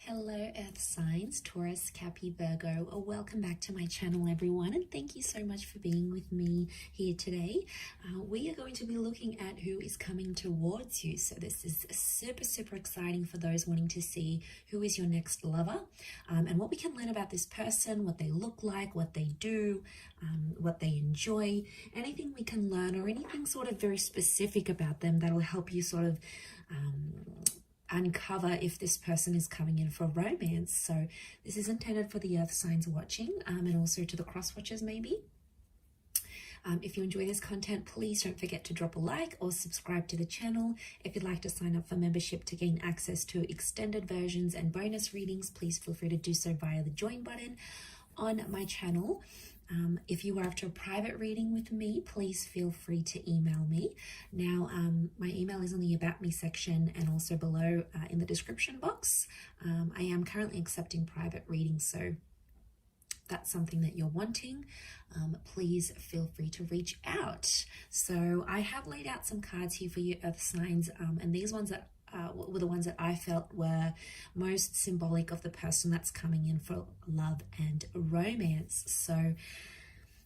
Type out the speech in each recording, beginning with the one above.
Hello Earth signs, Taurus, Capi, Virgo. Welcome back to my channel everyone, and thank you so much for being with me here today. We are going to be looking at who is coming towards you. So this is super exciting for those wanting to see who is your next lover, and what we can learn about this person, what they look like, what they do, what they enjoy, anything we can learn or anything sort of very specific about them that'll help you sort of uncover if this person is coming in for romance. So this is intended for the earth signs watching, and also to the cross watchers maybe. If you enjoy this content, please don't forget to drop a like or subscribe to the channel. If you'd like to sign up for membership to gain access to extended versions and bonus readings, please feel free to do so via the join button on my channel. If you are after a private reading with me, please feel free to email me. Now, my email is in the About Me section and also below in the description box. I am currently accepting private readings, so that's something that you're wanting, please feel free to reach out. So I have laid out some cards here for you earth signs, and these ones that were the ones that I felt were most symbolic of the person that's coming in for love and romance. So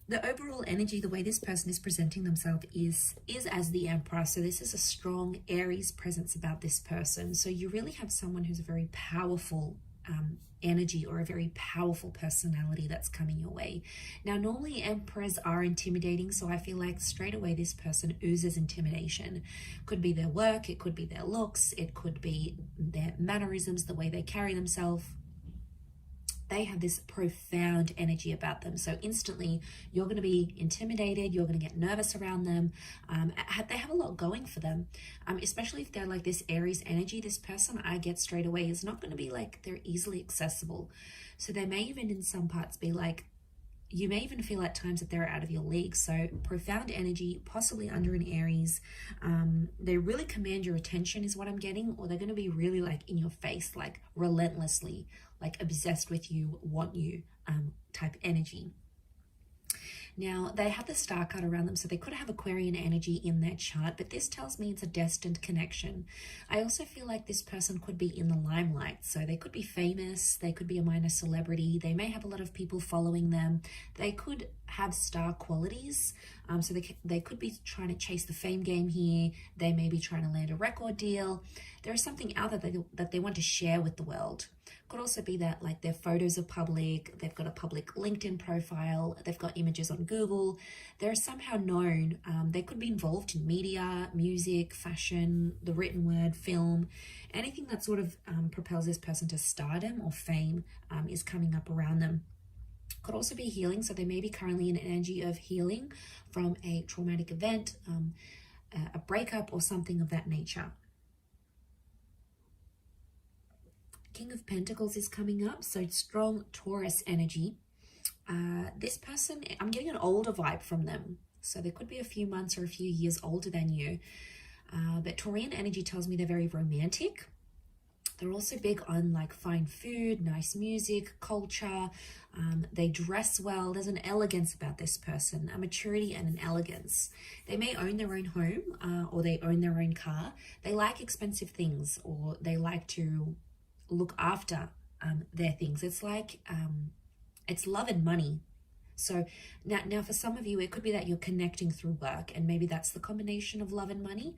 the overall energy, the way this person is presenting themselves is as the Emperor. So this is a strong Aries presence about this person. So you really have someone who's a very powerful energy or a very powerful personality that's coming your way. Now, normally emperors are intimidating, so I feel like straight away this person oozes intimidation. Could be their work, it could be their looks, it could be their mannerisms, the way they carry themselves. They have this profound energy about them. So instantly you're going to be intimidated, you're going to get nervous around them. They have a lot going for them, especially if they're like this Aries energy. This person I get straight away is not going to be like they're easily accessible. So they may even in some parts be like, you may even feel at times that they're out of your league. So profound energy, possibly under an Aries. They really command your attention is what I'm getting, or they're going to be really like in your face, like relentlessly, like obsessed with you, want you type energy. Now, they have the star card around them, so they could have Aquarian energy in their chart, but this tells me it's a destined connection. I also feel like this person could be in the limelight, so they could be famous, they could be a minor celebrity, they may have a lot of people following them, they could have star qualities, so they could be trying to chase the fame game here, they may be trying to land a record deal. There is something out there that they want to share with the world. Could also be that like their photos are public, they've got a public LinkedIn profile, they've got images on Google, they're somehow known. They could be involved in media, music, fashion, the written word, film, anything that sort of propels this person to stardom or fame is coming up around them. Could also be healing, so they may be currently in an energy of healing from a traumatic event, a breakup or something of that nature. King of Pentacles is coming up, so strong Taurus energy. This person, I'm getting an older vibe from them. So there could be a few months or a few years older than you. But Taurian energy tells me they're very romantic. They're also big on like fine food, nice music, culture. They dress well. There's an elegance about this person, a maturity and an elegance. They may own their own home or they own their own car. They like expensive things, or they like to look after their things. It's like it's love and money. So now for some of you it could be that you're connecting through work, and maybe that's the combination of love and money,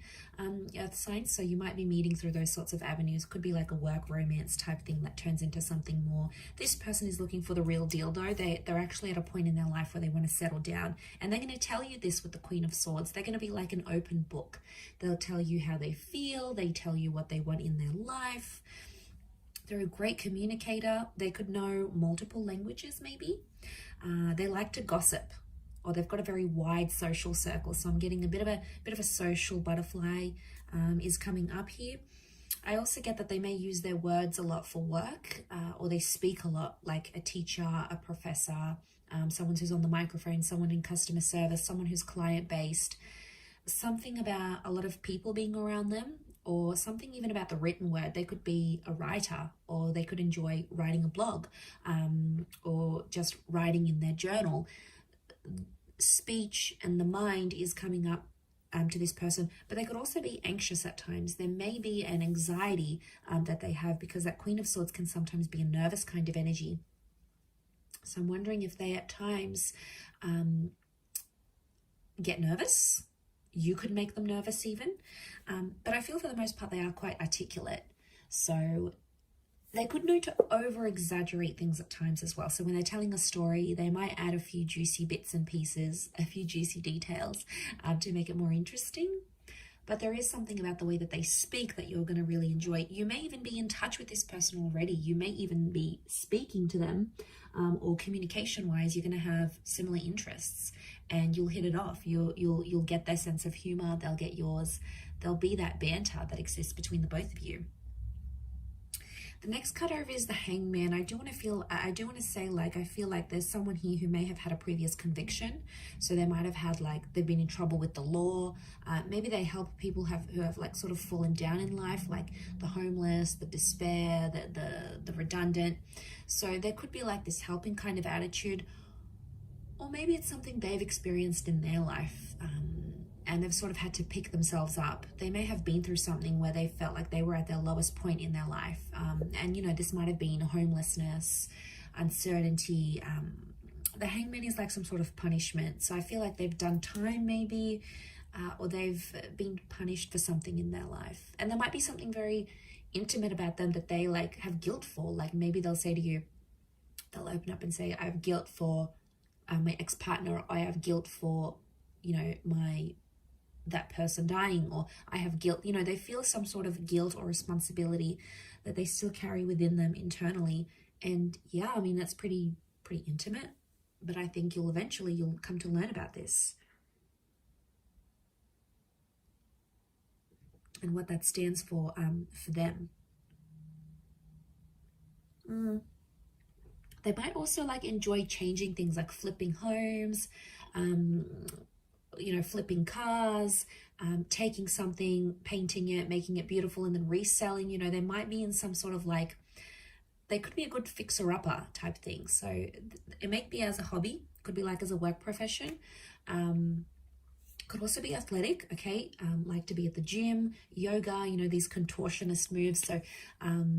earth signs. So you might be meeting through those sorts of avenues. Could be like a work romance type thing that turns into something more. This person is looking for the real deal though. They're actually at a point in their life where they want to settle down, and they're going to tell you this with the Queen of Swords. They're going to be like an open book. They'll tell you how they feel, they tell you what they want in their life. They're a great communicator. They could know multiple languages maybe. They like to gossip, or they've got a very wide social circle. So I'm getting a bit of a social butterfly is coming up here. I also get that they may use their words a lot for work, or they speak a lot, like a teacher, a professor, someone who's on the microphone, someone in customer service, someone who's client-based. Something about a lot of people being around them, or something even about the written word. They could be a writer, or they could enjoy writing a blog, or just writing in their journal. Speech and the mind is coming up to this person, but they could also be anxious at times. There may be an anxiety that they have, because that Queen of Swords can sometimes be a nervous kind of energy. So I'm wondering if they at times get nervous. You could make them nervous even. But I feel for the most part they are quite articulate. So they could know to over-exaggerate things at times as well. So when they're telling a story, they might add a few juicy bits and pieces, a few juicy details to make it more interesting. But there is something about the way that they speak that you're going to really enjoy. You may even be in touch with this person already. You may even be speaking to them, or communication-wise, you're going to have similar interests, and you'll hit it off. You'll get their sense of humor. They'll get yours. There'll be that banter that exists between the both of you. The next card over is the Hangman. I do want to say, like, I feel like there's someone here who may have had a previous conviction. So they might have had, like, they've been in trouble with the law. Maybe they help people who have like sort of fallen down in life, like the homeless, the despair, the redundant. So there could be like this helping kind of attitude, or maybe it's something they've experienced in their life. And they've sort of had to pick themselves up. They may have been through something where they felt like they were at their lowest point in their life. And, you know, this might have been homelessness, uncertainty. The Hangman is like some sort of punishment. So I feel like they've done time maybe, or they've been punished for something in their life. And there might be something very intimate about them that they like have guilt for. Like maybe they'll say to you, they'll open up and say, I have guilt for my ex-partner. I have guilt for, you know, that person dying, or I have guilt. You know, they feel some sort of guilt or responsibility that they still carry within them internally. And yeah, I mean, that's pretty intimate, but I think you'll come to learn about this and what that stands for them. They might also like enjoy changing things, like flipping homes, you know, flipping cars, taking something, painting it, making it beautiful, and then reselling. You know, they might be in some sort of like, they could be a good fixer-upper type thing. So it may be as a hobby, could be like as a work profession, could also be athletic, okay, like to be at the gym, yoga, you know, these contortionist moves. So,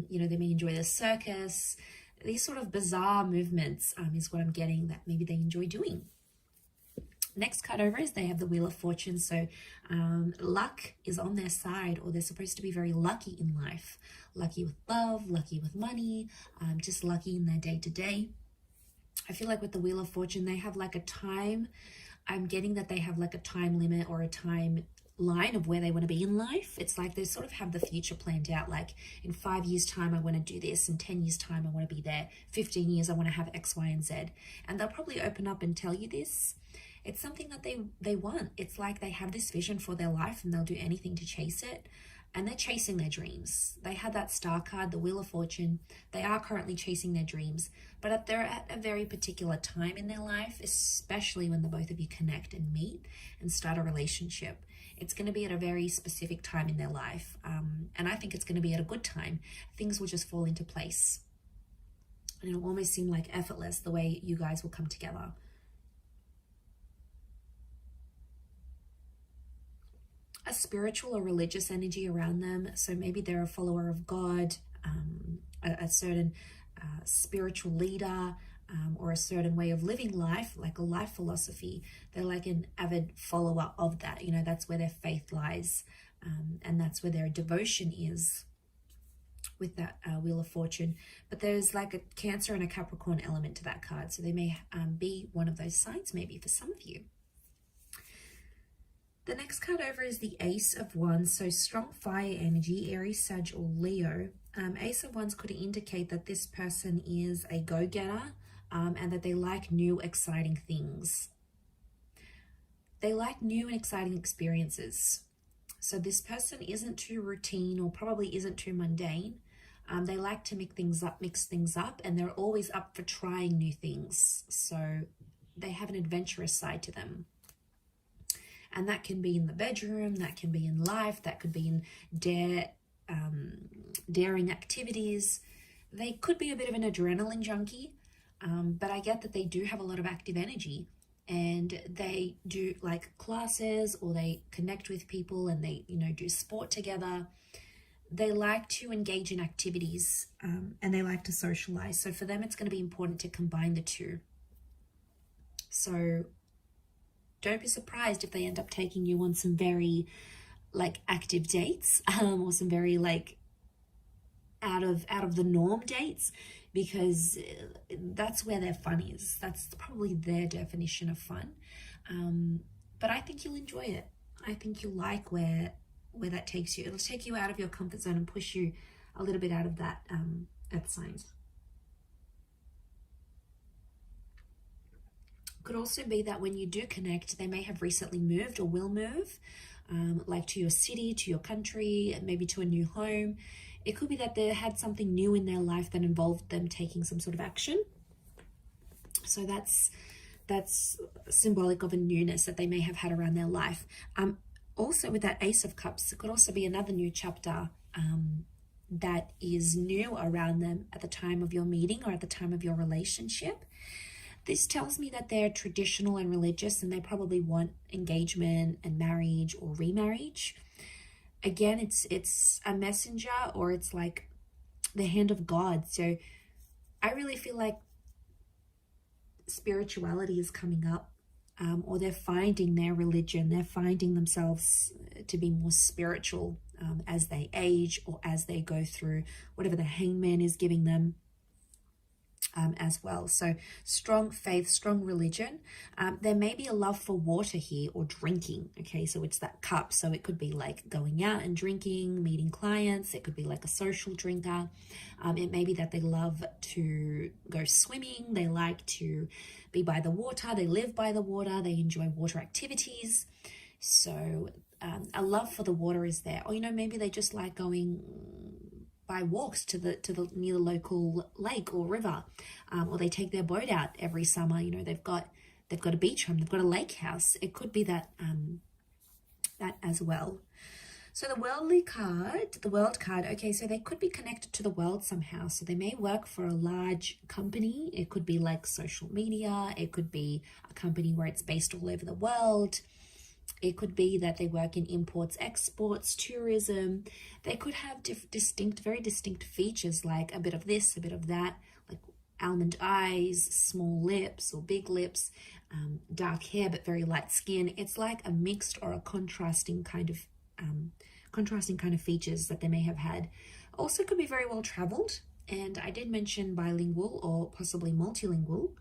you know, they may enjoy the circus. These sort of bizarre movements is what I'm getting that maybe they enjoy doing. Next card over is they have the Wheel of Fortune. So luck is on their side, or they're supposed to be very lucky in life. Lucky with love, lucky with money, just lucky in their day-to-day. I feel like with the Wheel of Fortune, they have like a time. I'm getting that they have like a time limit or a time line of where they want to be in life. It's like they sort of have the future planned out, like in 5 years time I want to do this, in 10 years time I want to be there, 15 years I want to have X, Y, and Z. And they'll probably open up and tell you this. It's something that they want. It's like they have this vision for their life and they'll do anything to chase it. And they're chasing their dreams. They had that star card, the Wheel of Fortune. They are currently chasing their dreams, but they're at a very particular time in their life, especially when the both of you connect and meet and start a relationship. It's going to be at a very specific time in their life. And I think it's going to be at a good time. Things will just fall into place. And it'll almost seem like effortless the way you guys will come together. A spiritual or religious energy around them. So maybe they're a follower of God, a certain spiritual leader, or a certain way of living life, like a life philosophy. They're like an avid follower of that. You know, that's where their faith lies, and that's where their devotion is with that Wheel of Fortune. But there's like a Cancer and a Capricorn element to that card. So they may be one of those signs maybe for some of you. The next card over is the Ace of Wands. So strong fire energy, Aries, Sag, or Leo. Ace of Wands could indicate that this person is a go-getter, and that they like new, exciting things. They like new and exciting experiences. So this person isn't too routine, or probably isn't too mundane. They like to mix things up, and they're always up for trying new things. So they have an adventurous side to them. And that can be in the bedroom, that can be in life, that could be in daring activities. They could be a bit of an adrenaline junkie, but I get that they do have a lot of active energy. and they do like classes, or they connect with people, and they, you know, do sport together. They like to engage in activities, and they like to socialize. So for them, it's going to be important to combine the two. So don't be surprised if they end up taking you on some very like active dates, or some very like out of the norm dates, because that's where their fun is. That's probably their definition of fun. But I think you'll enjoy it. I think you'll like where that takes you. It'll take you out of your comfort zone and push you a little bit out of that earth signs. Could also be that when you do connect, they may have recently moved or will move, like to your city, to your country, maybe to a new home. It could be that they had something new in their life that involved them taking some sort of action. So that's symbolic of a newness that they may have had around their life. Also with that Ace of Cups, it could also be another new chapter that is new around them at the time of your meeting or at the time of your relationship. This tells me that they're traditional and religious, and they probably want engagement and marriage or remarriage. Again, it's a messenger, or it's like the hand of God. So I really feel like spirituality is coming up, or they're finding their religion. They're finding themselves to be more spiritual as they age, or as they go through whatever the hangman is giving them. As well. So strong faith, strong religion. There may be a love for water here, or drinking. Okay, so it's that cup. So it could be like going out and drinking, meeting clients. It could be like a social drinker. It may be that they love to go swimming. They like to be by the water. They live by the water. They enjoy water activities. So a love for the water is there. Or, you know, maybe they just like going by walks to the near the local lake or river, or they take their boat out every summer. You know, they've got a beach home, they've got a lake house. It could be that that as well. So the world card, okay, so they could be connected to the world somehow. So they may work for a large company. It could be like social media. It could be a company where it's based all over the world. It could be that they work in imports, exports, tourism. They could have very distinct features, like a bit of this, a bit of that, like almond eyes, small lips or big lips, dark hair but very light skin. It's like a mixed or a contrasting kind of features that they may have had. Also could be very well traveled, and I did mention bilingual or possibly multilingual.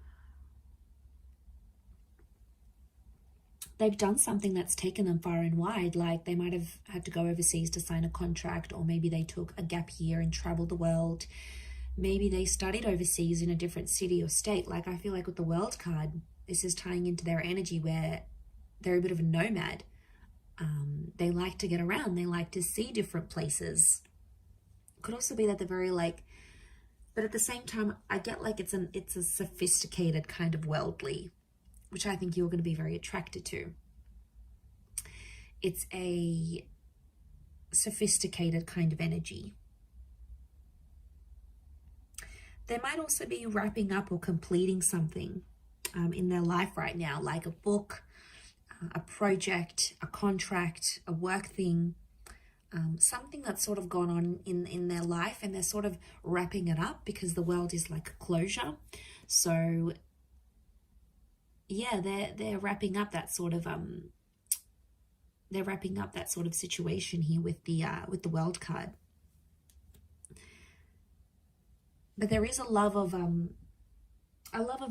They've done something that's taken them far and wide, like they might have had to go overseas to sign a contract, or maybe they took a gap year and traveled the world. Maybe they studied overseas in a different city or state. Like I feel like with the world card, this is tying into their energy where they're a bit of a nomad. They like to get around. They like to see different places. Could also be that they're very like, but at the same time, I get like it's a sophisticated kind of worldly, which I think you're going to be very attracted to. It's a sophisticated kind of energy. They might also be wrapping up or completing something in their life right now, like a book, a project, a contract, a work thing, something that's sort of gone on in their life, and they're sort of wrapping it up because the world is like a closure. So yeah, they're wrapping up that sort of situation here with the world card. But there is a love of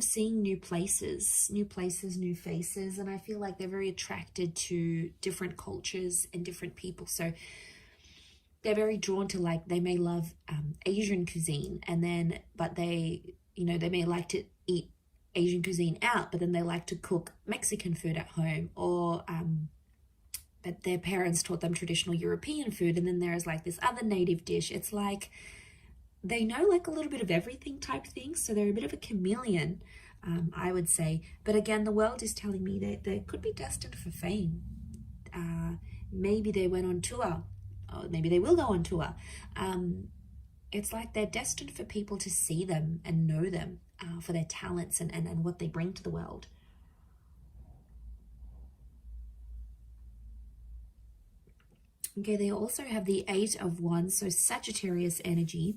seeing new places, new faces, and I feel like they're very attracted to different cultures and different people. So they're very drawn to, like, they may love Asian cuisine, but they may like to eat Asian cuisine out, but then they like to cook Mexican food at home, or but their parents taught them traditional European food, and then there's like this other native dish. It's like they know like a little bit of everything type thing, so they're a bit of a chameleon, I would say. But again, the world is telling me that they could be destined for fame. Maybe they went on tour, or maybe they will go on tour. It's like they're destined for people to see them and know them for their talents and what they bring to the world. Okay, they also have the Eight of Wands, so Sagittarius energy.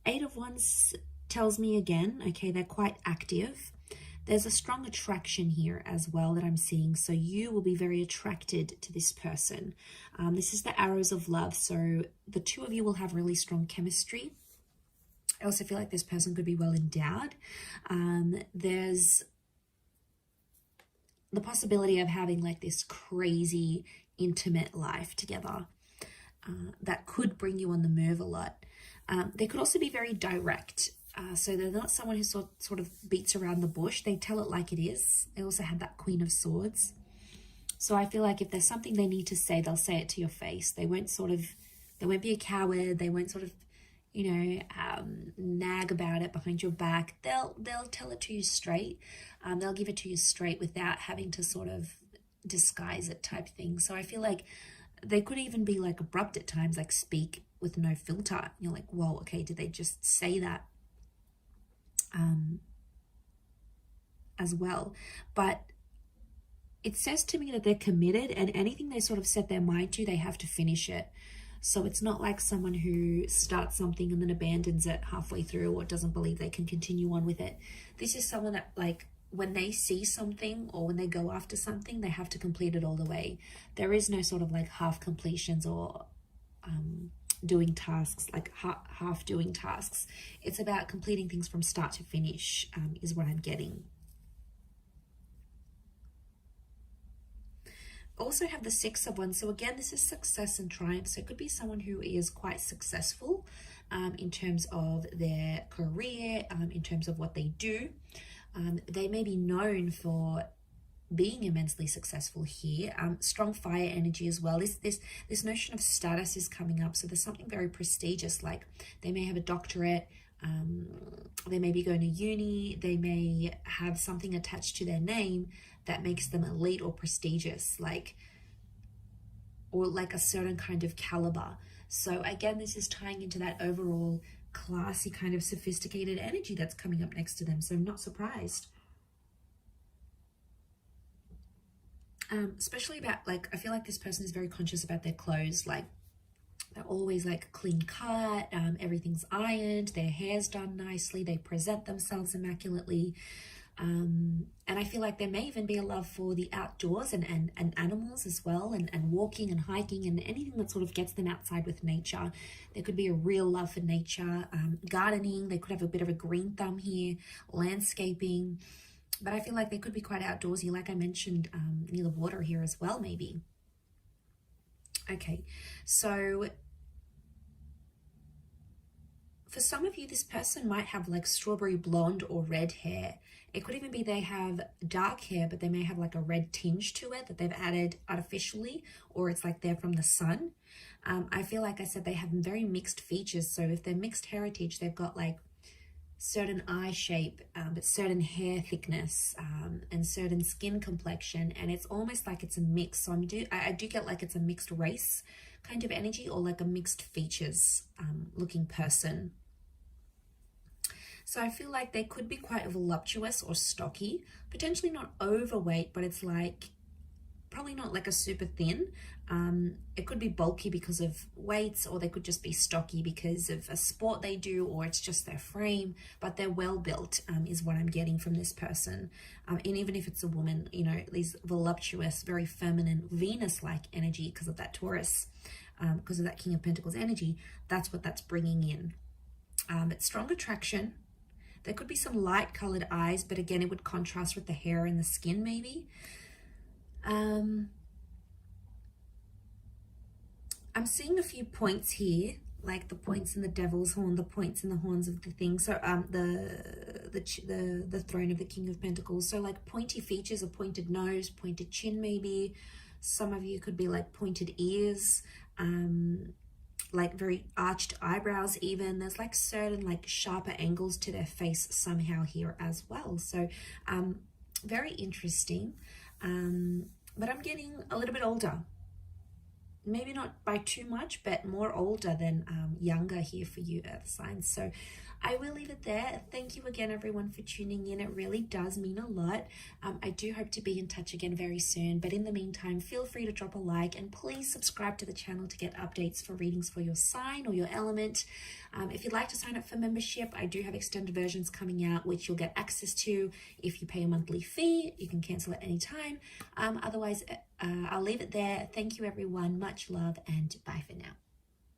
Eight of Wands tells me again, okay, they're quite active. There's a strong attraction here as well that I'm seeing. So you will be very attracted to this person. This is the arrows of love. So the two of you will have really strong chemistry. I also feel like this person could be well endowed. There's the possibility of having like this crazy intimate life together that could bring you on the move a lot. They could also be very direct. So they're not someone who sort of beats around the bush. They tell it like it is. They also have that Queen of Swords. So I feel like if there's something they need to say, they'll say it to your face. They won't be a coward. They won't sort of, you know, nag about it behind your back. They'll tell it to you straight. They'll give it to you straight without having to sort of disguise it type thing. So I feel like they could even be like abrupt at times, like speak with no filter. You're like, whoa, okay, did they just say that? As well. But it says to me that they're committed, and anything they sort of set their mind to, they have to finish it. So it's not like someone who starts something and then abandons it halfway through or doesn't believe they can continue on with it. This is someone that, like, when they see something or when they go after something, they have to complete it all the way. There is no sort of like half completions or doing tasks, like half doing tasks. It's about completing things from start to finish, is what I'm getting. Also have the Six of Wands. So again, this is success and triumph. So it could be someone who is quite successful in terms of their career, in terms of what they do. They may be known for being immensely successful here. Strong fire energy as well. This notion of status is coming up. So there's something very prestigious, like they may have a doctorate, they may be going to uni, they may have something attached to their name that makes them elite or prestigious, or like a certain kind of caliber. So again, this is tying into that overall classy kind of sophisticated energy that's coming up next to them. So I'm not surprised. Especially about, like, I feel like this person is very conscious about their clothes. Like, they're always like clean cut, everything's ironed, their hair's done nicely, they present themselves immaculately. And I feel like there may even be a love for the outdoors and animals as well, and walking and hiking and anything that sort of gets them outside with nature. There could be a real love for nature, gardening. They could have a bit of a green thumb here, landscaping. But I feel like they could be quite outdoorsy, like I mentioned, near the water here as well, maybe. Okay, so for some of you, this person might have like strawberry blonde or red hair. It could even be they have dark hair, but they may have like a red tinge to it that they've added artificially, or it's like they're from the sun. I feel like I said they have very mixed features. So if they're mixed heritage, they've got like certain eye shape, but certain hair thickness, and certain skin complexion, and it's almost like it's a mix. So I do get like it's a mixed race kind of energy, or like a mixed features looking person. So I feel like they could be quite voluptuous or stocky, potentially not overweight, but it's like probably not like a super thin. It could be bulky because of weights, or they could just be stocky because of a sport they do, or it's just their frame, but they're well built, is what I'm getting from this person. And even if it's a woman, you know, these voluptuous, very feminine, Venus-like energy because of that Taurus, because of that King of Pentacles energy, that's what that's bringing in. It's strong attraction. There could be some light colored eyes, but again, it would contrast with the hair and the skin maybe. I'm seeing a few points here, like the points in the devil's horn, the points in the horns of the thing. So the throne of the King of Pentacles. So like pointy features, a pointed nose, pointed chin maybe. Some of you could be like pointed ears, like very arched eyebrows even. There's like certain like sharper angles to their face somehow here as well. So very interesting. But I'm getting a little bit older. maybe not by too much, but more older than younger here for you earth signs. So I will leave it there. Thank you again, everyone, for tuning in. It really does mean a lot. I do hope to be in touch again very soon. But in the meantime, feel free to drop a like and please subscribe to the channel to get updates for readings for your sign or your element. If you'd like to sign up for membership, I do have extended versions coming out, which you'll get access to if you pay a monthly fee. You can cancel at any time. Otherwise, I'll leave it there. Thank you, everyone. Much love and bye for now.